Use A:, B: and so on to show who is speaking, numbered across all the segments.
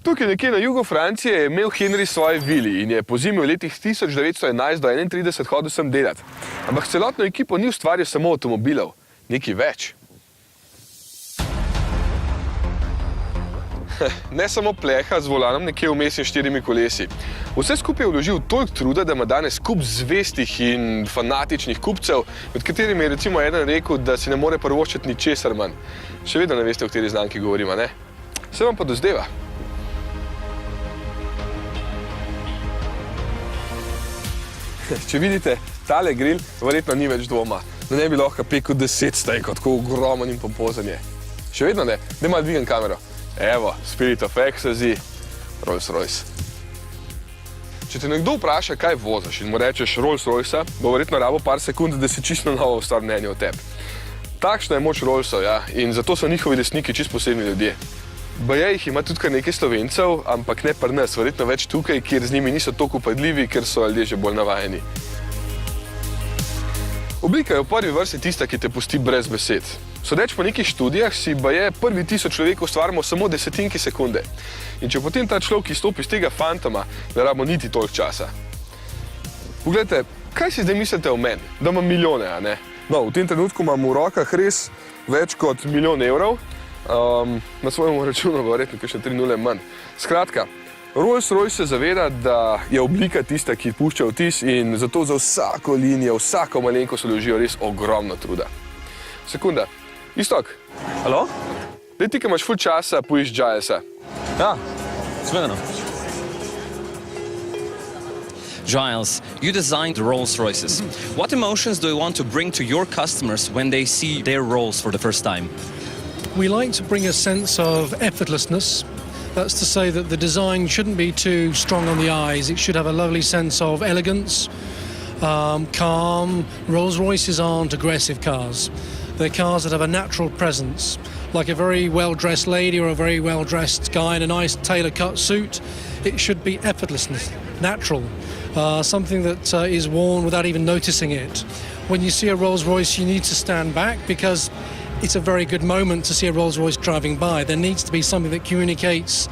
A: Tukaj nekje na jugu Francije je imel Henry svoje vili in je po zimi v letih 1911 do 1931 hodil sem delati. Ampak celotno ekipo ni ustvaril samo avtomobilov, nekaj več. Ne samo pleha z volanom nekje vmes in 4 kolesi. Vse skupaj je vložil toliko truda, da ima danes kup zvestih in fanatičnih kupcev, med katerimi je recimo eden rekel, da si ne more privoščiti ničesar manj. Še vedno ne veste, o kateri znamki govorimo, ne? Se vam pa dozdeva. Če vidite, tale grill verjetno ni več dvoma, da ne bi lahko pekel 10 steakov, tako ogromen in pompozen je. Še vedno ne, da malo dvigam kamero. Evo, Spirit of Ecstasy, Rolls-Royce. Če te nekdo vpraša, kaj voziš in mu rečeš Rolls-Royce, bo verjetno rabo par sekund, da si čisto novo ustvar mnenje o tebi. Takšna je moč Rollsov, ja, in zato so njihovi lastniki čisto posebni ljudje. Baje jih ima tudi kar nekaj Slovencev, ampak ne pri nas, verjetno več tukaj, kjer z njimi niso toliko upadljivi, ker so ljudje že bolj navajeni. Oblika je v prvi vrsti tista, ki te pusti brez besed. Sodeč po nekih študijah si baje prvi 1000 človekov ustvarimo samo desetinki sekunde. In če potem ta človek izstopi iz tega fantoma, ne rabimo niti toliko časa. Poglejte, kaj si zdaj mislite o meni? Da imam milijone, a ne? No, v tem trenutku imam v rokah res več kot 1 milijon evrov. Na svojem računu verjetno kakšne 3 nule manj. Skratka, Rolls-Royce se zaveda, da je oblika tista, ki pušča vtis in zato za vsako linijo, vsako malenkost vložijo res ogromno truda. Sekunda. Istok.
B: Halo?
A: Daj ti, ki imaš ful časa, poišč Gilesa.
B: Ja, seveda.
C: Giles, you designed the Rolls-Royces. What emotions do you want to bring to your customers when they see their Rolls for the first time?
D: We like to bring a sense of effortlessness. That's to say that the design shouldn't be too strong on the eyes. It should have a lovely sense of elegance, calm. Rolls-Royces aren't aggressive cars. They're cars that have a natural presence, like a very well-dressed lady or a very well-dressed guy in a nice tailor-cut suit. It should be effortlessness, natural, something that is worn without even noticing it. When you see a Rolls-Royce, you need to stand back because it's a very good moment to see a Rolls-Royce driving by. There needs to be something that communicates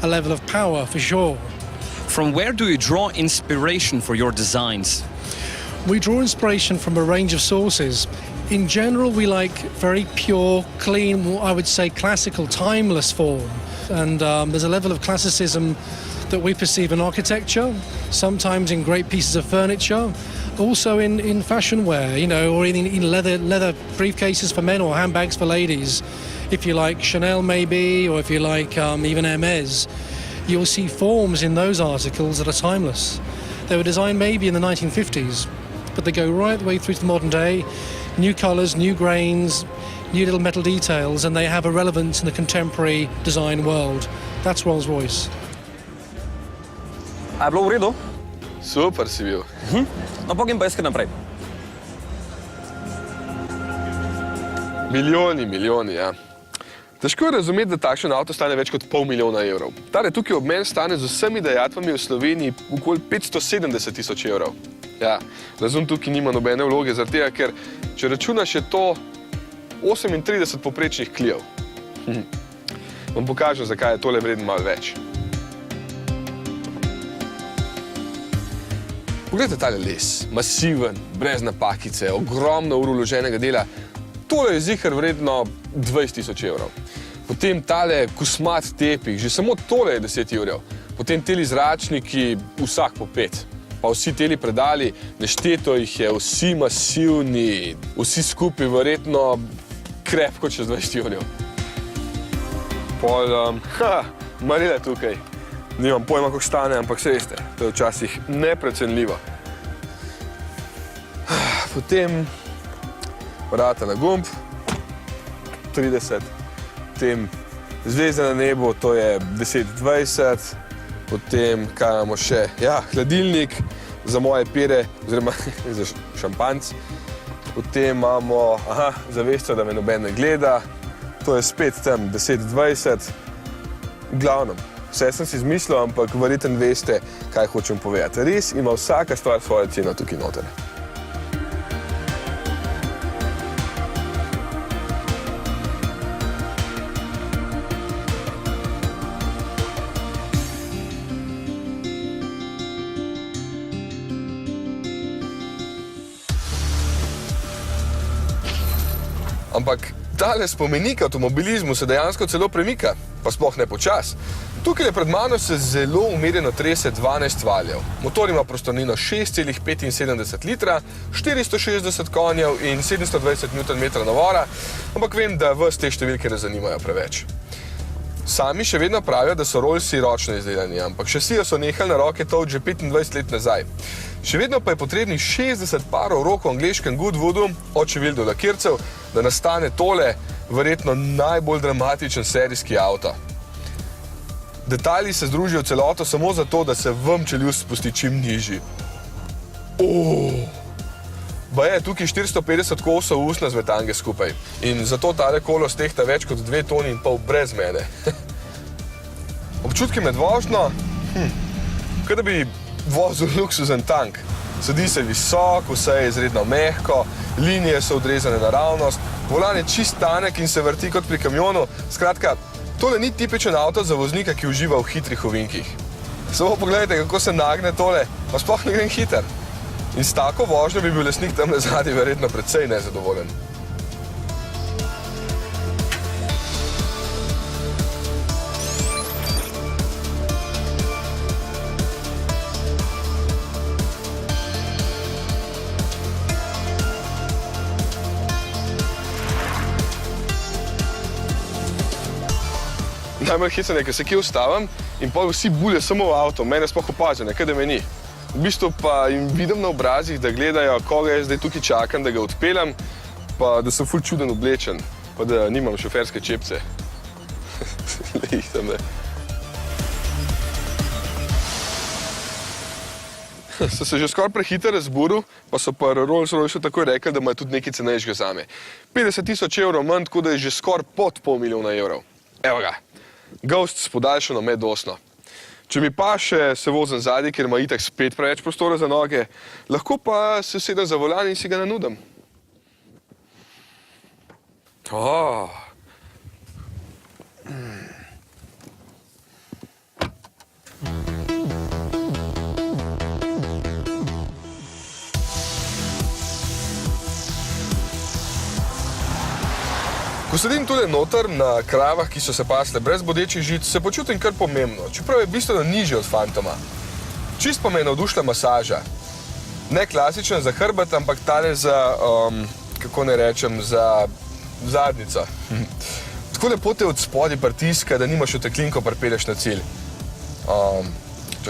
D: a level of power, for sure.
C: From where do you draw inspiration for your designs?
D: We draw inspiration from a range of sources. In general, we like very pure, clean, I would say classical, timeless form. And there's a level of classicism that we perceive in architecture, sometimes in great pieces of furniture, also in fashion wear, you know, or in leather briefcases for men or handbags for ladies. If you like Chanel maybe, or if you like even Hermes, you'll see forms in those articles that are timeless. They were designed maybe in the 1950s, but they go right the way through to the modern day. New colours, new grains, new little metal details, and they have a relevance in the contemporary design world. That's Rolls-Royce.
B: A je bilo v redu?
A: Super si bil.
B: No, pogem pa jaz kar naprej.
A: Milijoni, ja. Težko je razumeti, da takšen avto stane več kot $500 000 evrov. Tale tukaj ob meni stane z vsemi dajatvami v Sloveniji okoli 570 000 evrov. Ja, razum tukaj nima nobene vloge, zaradi tega, ker če računaš, je to 38 poprečnih klijev. Vam pokažem, zakaj je tole vreden malo več. Poglejte tale les, masiven, brez napakice, ogromno ur vloženega dela. Tole je zihar vredno 20 000 evrov. Potem tale kosmat tepih, že samo tole je 10 evrov. Potem teli zračniki, vsak po 5. Pa vsi teli predali, nešteto jih je, vsi masivni, vsi skupaj verjetno krepko čez 20 evrov. Pol, Marila tukaj. Nimam pojma, koliko stane, ampak se veste, to je včasih neprecenljivo. Potem vrata na gumb, 30. Potem zvezde na nebu, to je 10-20. Potem, kaj imamo še? Ja, hladilnik za moje pire, oziroma za šampanc. Potem imamo, zavestjo, da me noben ne gleda. To je spet tam 10-20. Glavno, vse sem si izmislil, ampak verjetno veste, kaj hočem povedati. Res ima vsaka stvar svojo ceno tukaj noter. Ampak tale spomenik avtomobilizmu se dejansko celo premika, pa sploh ne počas. Tukaj pred mano se zelo umirjeno trese 12 valjev. Motor ima prostornino 6,75 litra, 460 konjev in 720 Nm navora, ampak vem, da vas te številke ne zanimajo preveč. Sami še vedno pravijo, da so Rollsi ročno izdelani, ampak šasijo so nehali na roke tolči že 25 let nazaj. Še vedno pa je potrebnih 60 parov rok v angleškem Goodwoodu, od čevil do lakircev, da nastane tole verjetno najbolj dramatičen serijski avto. Detajli se združijo v celoto samo zato, da se vam čeljust spusti čim nižji. Baje je tukaj 450 kosov usna zmetange skupaj in zato tale kolo stehta več kot 2,5 toni brez mene. Občutki med vožnjo, kot da bi vozil luksuzen tank. Sedi se visok, vse je izredno mehko, linije so odrezane naravnost, volan je čist tanek in se vrti kot pri kamionu. Skratka, tole ni tipičen avto za voznika, ki uživa v hitrih ovinkih. Samo pogledajte, kako se nagne tole, pa sploh ne grem hiter. In s tako vožnjo bi bil lastnik tamle zadnji verjetno precej nezadovoljen. Najbolj hecno je, ker se kje ustavim in pol vsi bulje samo v avto, mene sploh opazijo, nekaj da me ni. V bistvu pa jim vidim na obrazih, da gledajo, koga jaz zdaj tukaj čakam, da ga odpeljem, pa da sem ful čuden oblečen, pa da nimam šoferske čepce. Lej, tamle. So se že skoraj prehiter razburil, pa so pa Rolls-Royce takoj rekli, da ima tudi nekaj cenejšega zame. 50 000 evrov manj, tako da je že skoraj pod $500 000. Evo ga, Ghost s podaljšano medosno. Če mi paše, se vozim zadnji, ker ima itak spet preveč prostora za noge, lahko pa se sedem za volan in si ga nanudim. Ko sedim tule noter na kravah, ki so se pasle brez bodečih žic, se počutim kar pomembno, čeprav je bistveno nižji od Fantoma. Čist pa me je navdušila masaža. Ne klasična za hrbet, ampak tale za, kako ne rečem, za zadnjico. Tako lepo te od spodaj pritiska, da nimaš uteklin, ko pripelješ na cilj.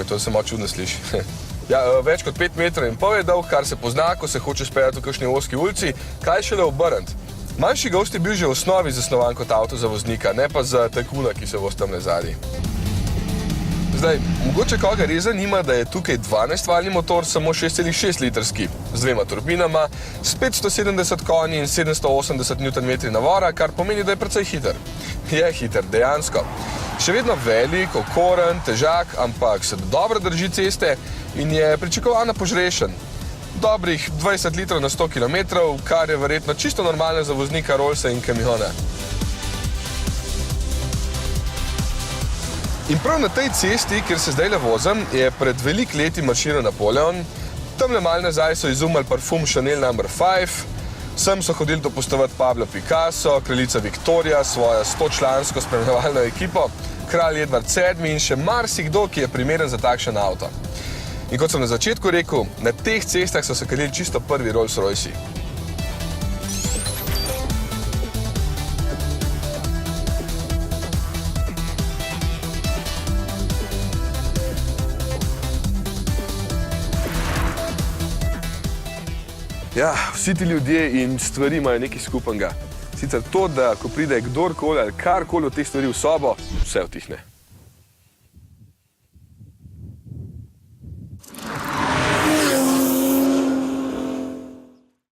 A: To se malo čudno sliši. Ja, več kot 5,5 metra je dolg, kar se pozna, ko se hočeš peljati v kakšni ozki ulici, kaj šele obrniti. Manjši Ghost je bil že v osnovi zasnovan kot avto za voznika, ne pa za tajkuna, ki se vozi tamle zadnji. Zdaj, mogoče koga res zanima, da je tukaj 12-valjni motor samo 6,6 litrski, z dvema turbinama, s 570 konji in 780 Nm navora, kar pomeni, da je precej hiter. Je hiter, dejansko. Še vedno velik, okoren, težak, ampak se dobro drži ceste in je pričakovano požrešen. Dobrih 20 litrov na 100 km, kar je verjetno čisto normalno za voznika Rollsa in kamiona. In prav na tej cesti, kjer se zdajle vozim, je pred veliko leti marširal Napoleon. Tamle malo nazaj so izumili parfum Chanel No. 5, sem so hodili dopustovati Pablo Picasso, kraljica Viktorija, svojo 100-člansko spremljevalno ekipo, kralj Edvard VII in še marsikdo, ki je primeren za takšen avto. In kot sem na začetku rekel, na teh cestah so se kadili čisto prvi Rolls-Royci. Ja, vsi ti ljudje in stvari imajo nekaj skupnega. Sicer to, da ko pride kdorkoli ali karkoli od teh stvari v sobo, vse utihne.